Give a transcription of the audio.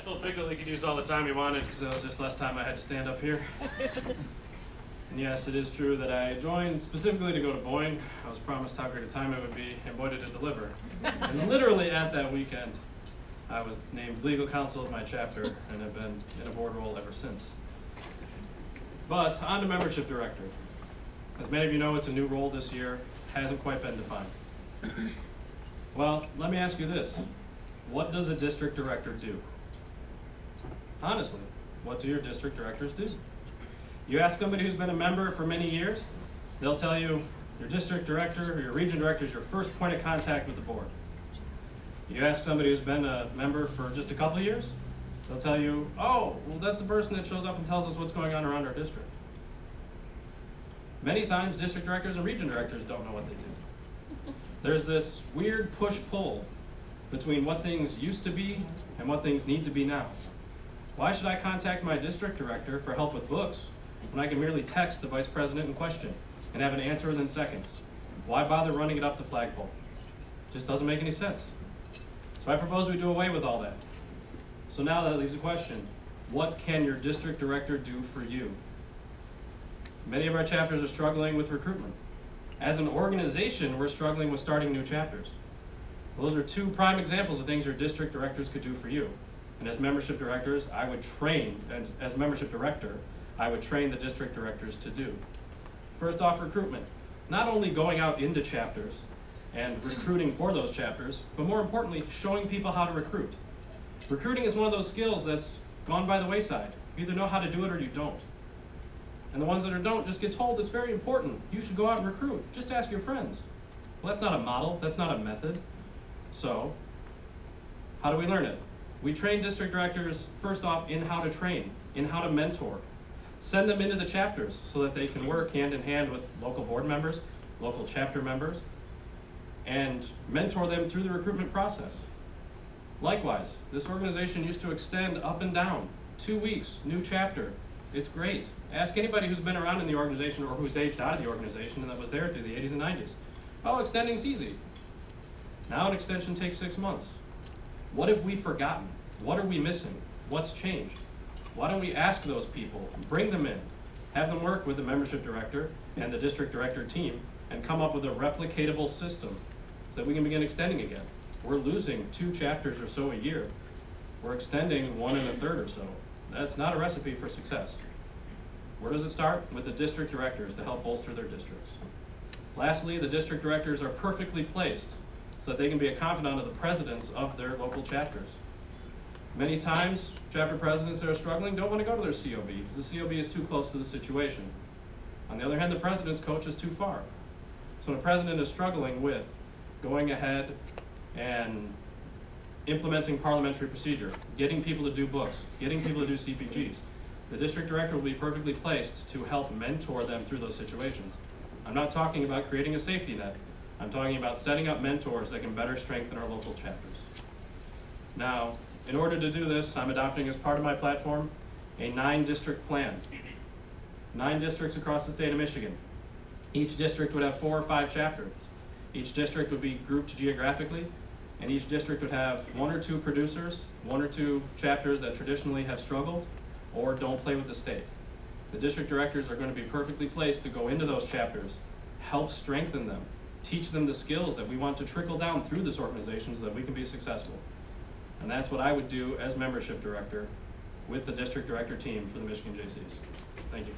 told Pickle he could use all the time he wanted because that was just less time I had to stand up here. And yes, it is true that I joined specifically to go to Boyne. I was promised how great a time it would be, and boy did it deliver. And literally at that weekend, I was named legal counsel of my chapter and have been in a board role ever since. But on to membership director. As many of you know, it's a new role this year, hasn't quite been defined. Well, let me ask you this. What does a district director do? Honestly, what do your district directors do? You ask somebody who's been a member for many years, they'll tell you your district director or your region director is your first point of contact with the board. You ask somebody who's been a member for just a couple of years, they'll tell you, oh, well, that's the person that shows up and tells us what's going on around our district. Many times, district directors and region directors don't know what they do. There's this weird push-pull between what things used to be and what things need to be now. Why should I contact my district director for help with books when I can merely text the vice president in question and have an answer within seconds? Why bother running it up the flagpole? It just doesn't make any sense. So I propose we do away with all that. So now that leaves a question. What can your district director do for you? Many of our chapters are struggling with recruitment. As an organization, we're struggling with starting new chapters. Well, those are two prime examples of things your district directors could do for you. And as membership directors, I would train, as membership director, I would train the district directors to do. First off, recruitment. Not only going out into chapters and recruiting for those chapters, but more importantly, showing people how to recruit. Recruiting is one of those skills that's gone by the wayside. You either know how to do it or you don't. And the ones that don't just get told it's very important. You should go out and recruit. Just ask your friends. Well, that's not a model. That's not a method. So, how do we learn it? We train district directors, first off, in how to train, in how to mentor. Send them into the chapters so that they can work hand in hand with local board members, local chapter members, and mentor them through the recruitment process. Likewise, this organization used to extend up and down. 2 weeks, new chapter. It's great. Ask anybody who's been around in the organization or who's aged out of the organization and that was there through the 80s and 90s. Oh, extending's easy. Now an extension takes 6 months. What have we forgotten? What are we missing? What's changed? Why don't we ask those people, bring them in, have them work with the membership director and the district director team and come up with a replicatable system so that we can begin extending again. We're losing 2 chapters or so a year. We're extending 1 1/3 or so. That's not a recipe for success. Where does it start? With the district directors to help bolster their districts. Lastly, the district directors are perfectly placed so that they can be a confidant of the presidents of their local chapters. Many times, chapter presidents that are struggling don't want to go to their COB because the COB is too close to the situation. On the other hand, the president's coach is too far. So when a president is struggling with going ahead and implementing parliamentary procedure, getting people to do books, getting people to do CPGs, the district director will be perfectly placed to help mentor them through those situations. I'm not talking about creating a safety net. I'm talking about setting up mentors that can better strengthen our local chapters. Now, in order to do this, I'm adopting as part of my platform a 9-district plan. 9 districts across the state of Michigan. Each district would have 4 or 5 chapters. Each district would be grouped geographically, and each district would have 1 or 2 producers, 1 or 2 chapters that traditionally have struggled or don't play with the state. The district directors are going to be perfectly placed to go into those chapters, help strengthen them, teach them the skills that we want to trickle down through this organization so that we can be successful. And that's what I would do as membership director with the district director team for the Michigan JCs. Thank you.